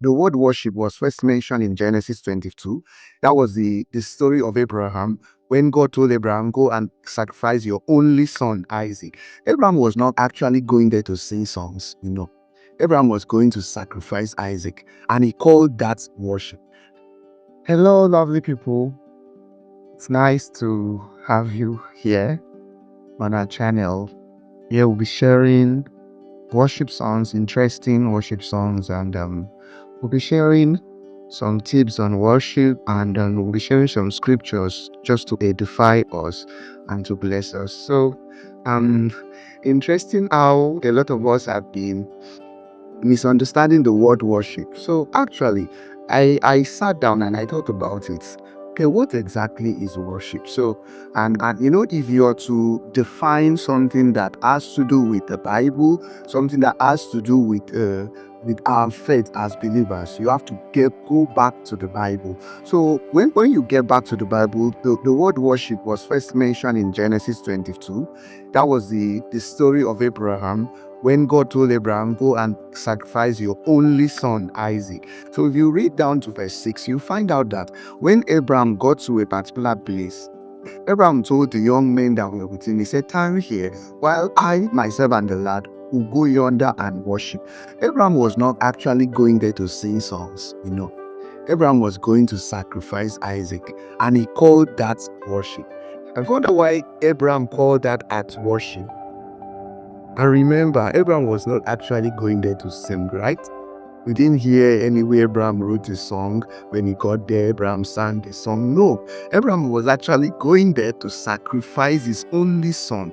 The word worship was first mentioned in Genesis 22. That was the story of Abraham when God told Abraham, go and sacrifice your only son, Isaac. Abraham was not actually going there to sing songs, Abraham was going to sacrifice Isaac, and he called that worship. Hello, lovely people. It's nice to have you here on our channel. Here we'll be sharing worship songs, interesting worship songs, and we'll be sharing some tips on worship, and we'll be sharing some scriptures just to edify us and to bless us. So, interesting how a lot of us have been misunderstanding the word worship. So actually, I sat down and I thought about it. Okay, what exactly is worship? So, and if you are to define something that has to do with the Bible, something that has to do with our faith as believers, you have to go back to the Bible. So when you get back to the Bible, the word worship was first mentioned in Genesis 22. That was the story of Abraham when God told Abraham, go and sacrifice your only son, Isaac. So if you read down to verse 6, you find out that when Abraham got to a particular place, Abraham told the young men that were with him, he said, tarry here, while I, myself, and the lad will go yonder and worship. Abraham was not actually going there to sing songs. Abraham was going to sacrifice Isaac, and he called that worship. I wonder why Abraham called that act worship. And remember, Abraham was not actually going there to sing, right? We didn't hear anywhere Abraham wrote a song. When he got there, Abraham sang the song. No, Abraham was actually going there to sacrifice his only son.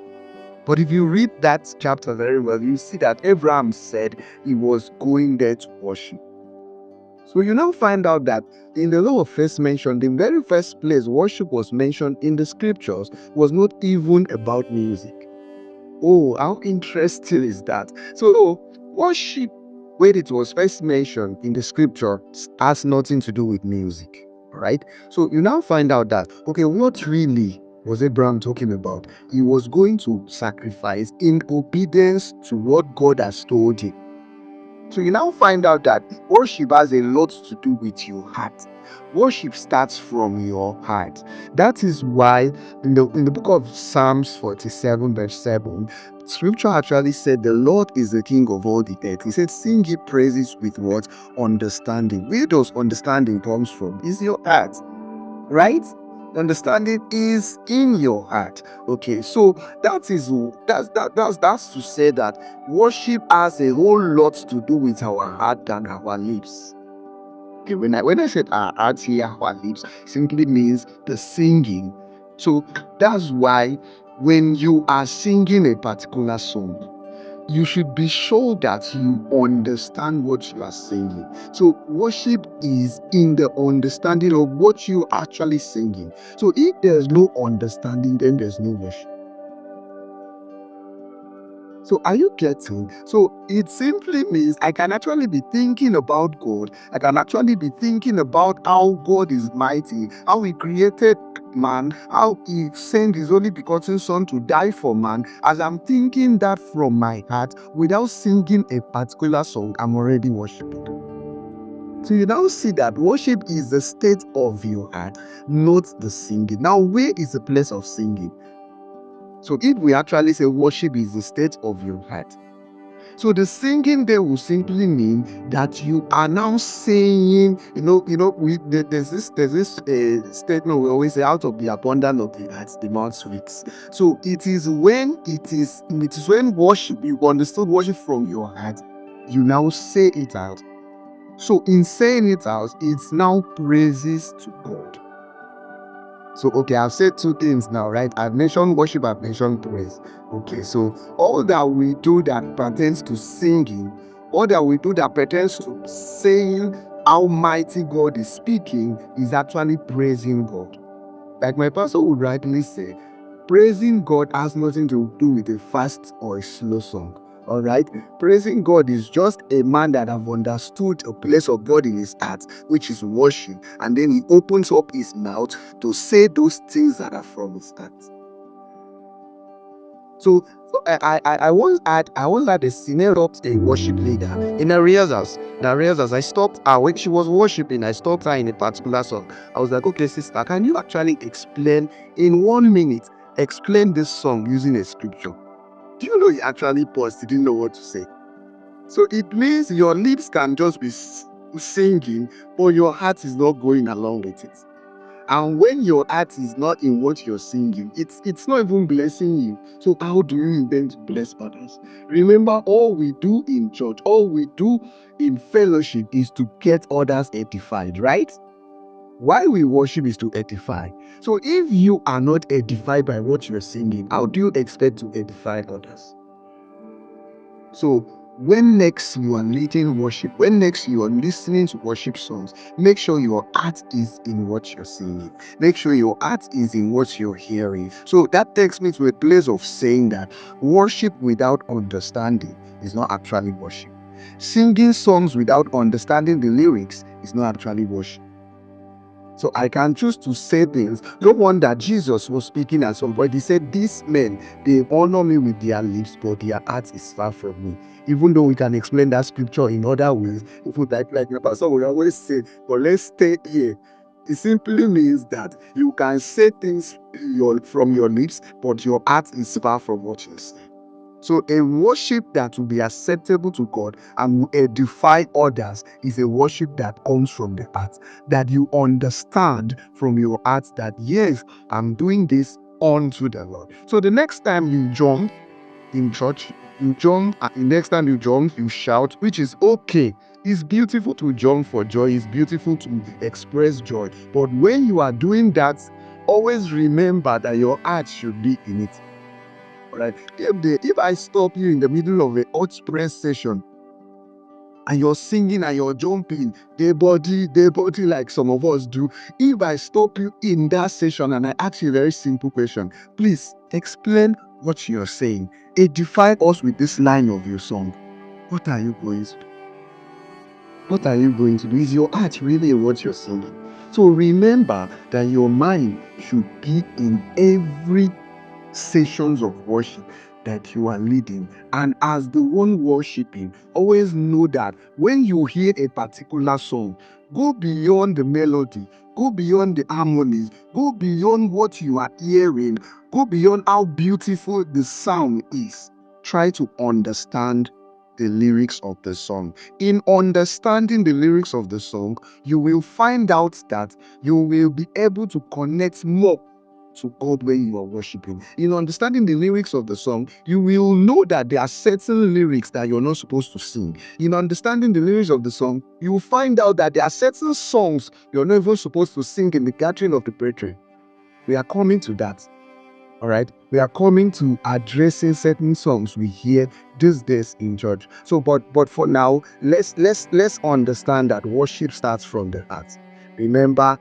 But if you read that chapter very well, you see that Abraham said he was going there to worship. So you now find out that in the law of first mention, the very first place worship was mentioned in the scriptures was not even about music. Oh, how interesting is that? So, worship, when it was first mentioned in the scripture, has nothing to do with music, right? So, you now find out that, okay, what really was Abraham talking about? He was going to sacrifice in obedience to what God has told him. So you now find out that worship has a lot to do with your heart. Worship starts from your heart. That is why in the book of Psalms 47 verse 7, scripture actually said the Lord is the king of all the earth. He said, sing ye praises with what? Understanding. Where does understanding comes from? Is your heart, right? Understanding is in your heart. Okay, so that's to say that worship has a whole lot to do with our heart than our lips. Okay, when I said our heart here, our lips simply means the singing. So that's why when you are singing a particular song, you should be sure that you understand what you are saying. So worship is in the understanding of what you are actually singing. So if there's no understanding, then there's no worship. So are you getting? So it simply means I can actually be thinking about God. I can actually be thinking about how God is mighty, how he created man, how he sent his only begotten son to die for man. As I'm thinking that from my heart, without singing a particular song, I'm already worshiping. So you now see that worship is the state of your heart, not the singing. Now, where is the place of singing? So if we actually say worship is the state of your heart, so the singing there will simply mean that you are now saying, there's this statement we always say, out of the abundance of the heart, the mouth speaks. So it is when worship, you understood worship from your heart, you now say it out. So in saying it out, it's now praises to God. So, okay, I've said two things now, right? I've mentioned worship, I've mentioned praise. Okay, so all that we do that pertains to singing, all that we do that pertains to saying how mighty God is speaking is actually praising God. Like my pastor would rightly say, praising God has nothing to do with a fast or a slow song. All right, praising God is just a man that have understood a place of God in his heart, which is worship, and then he opens up his mouth to say those things that are from his heart. I once had a senior stopped a worship leader in a rehearsals. The rehearsals, I stopped her when she was worshiping. I stopped her in a particular song. I was like, okay, sister, can you actually explain in 1 minute? Explain this song using a scripture. Do you know he actually paused? He didn't know what to say. So it means your lips can just be singing, but your heart is not going along with it. And when your heart is not in what you're singing, it's not even blessing you. So how do you intend to bless others? Remember, all we do in church, all we do in fellowship is to get others edified, right? Why we worship is to edify. So if you are not edified by what you're singing, how do you expect to edify others? So when next you are leading worship, when next you are listening to worship songs, make sure your heart is in what you're singing. Make sure your heart is in what you're hearing. So that takes me to a place of saying that worship without understanding is not actually worship. Singing songs without understanding the lyrics is not actually worship. So I can choose to say things. No wonder Jesus was speaking at some point. He said, these men, they honor me with their lips, but their heart is far from me. Even though we can explain that scripture in other ways, if like the pastor will always say, but let's stay here. It simply means that you can say things from your lips, but your heart is far from what you say. So a worship that will be acceptable to God and will edify others is a worship that comes from the heart, that you understand from your heart that, yes, I'm doing this unto the Lord. So the next time you jump in church, you jump, and the next time you jump, you shout, which is okay. It's beautiful to jump for joy. It's beautiful to express joy. But when you are doing that, always remember that your heart should be in it. Right? If I stop you in the middle of a hot press session and you're singing and you're jumping, they body like some of us do. If I stop you in that session and I ask you a very simple question, please explain what you're saying. Edify us with this line of your song. What are you going to do? What are you going to do? Is your heart really in what you're singing? So remember that your mind should be in every sessions of worship that you are leading. And as the one worshiping, always know that when you hear a particular song, go beyond the melody, go beyond the harmonies, go beyond what you are hearing, go beyond how beautiful the sound is. Try to understand the lyrics of the song. In understanding the lyrics of the song, you will find out that you will be able to connect more to God when you are worshiping. In understanding the lyrics of the song, you will know that there are certain lyrics that you're not supposed to sing. In understanding the lyrics of the song, you will find out that there are certain songs you're not even supposed to sing in the gathering of the brethren. We are coming to that. All right, we are coming to addressing certain songs we hear these days in church. So, but for now, let's understand that worship starts from the heart. Remember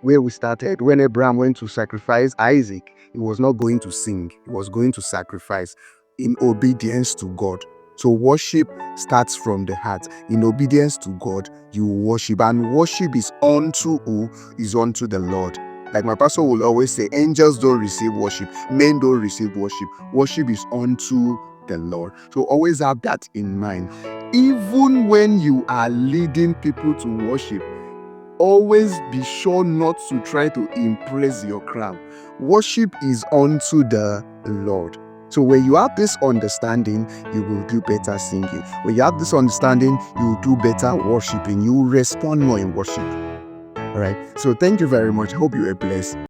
where we started. When Abraham went to sacrifice Isaac, he was not going to sing, he was going to sacrifice in obedience to God. So worship starts from the heart. In obedience to God, you worship, and worship is unto who? Is unto the Lord. Like my pastor will always say, angels don't receive worship, men don't receive worship. Worship is unto the Lord. So always have that in mind. Even when you are leading people to worship, always be sure not to try to impress your crowd. Worship is unto the Lord. So when you have this understanding, you will do better singing. When you have this understanding, you will do better worshiping. You will respond more in worship. All right. So thank you very much. Hope you are blessed.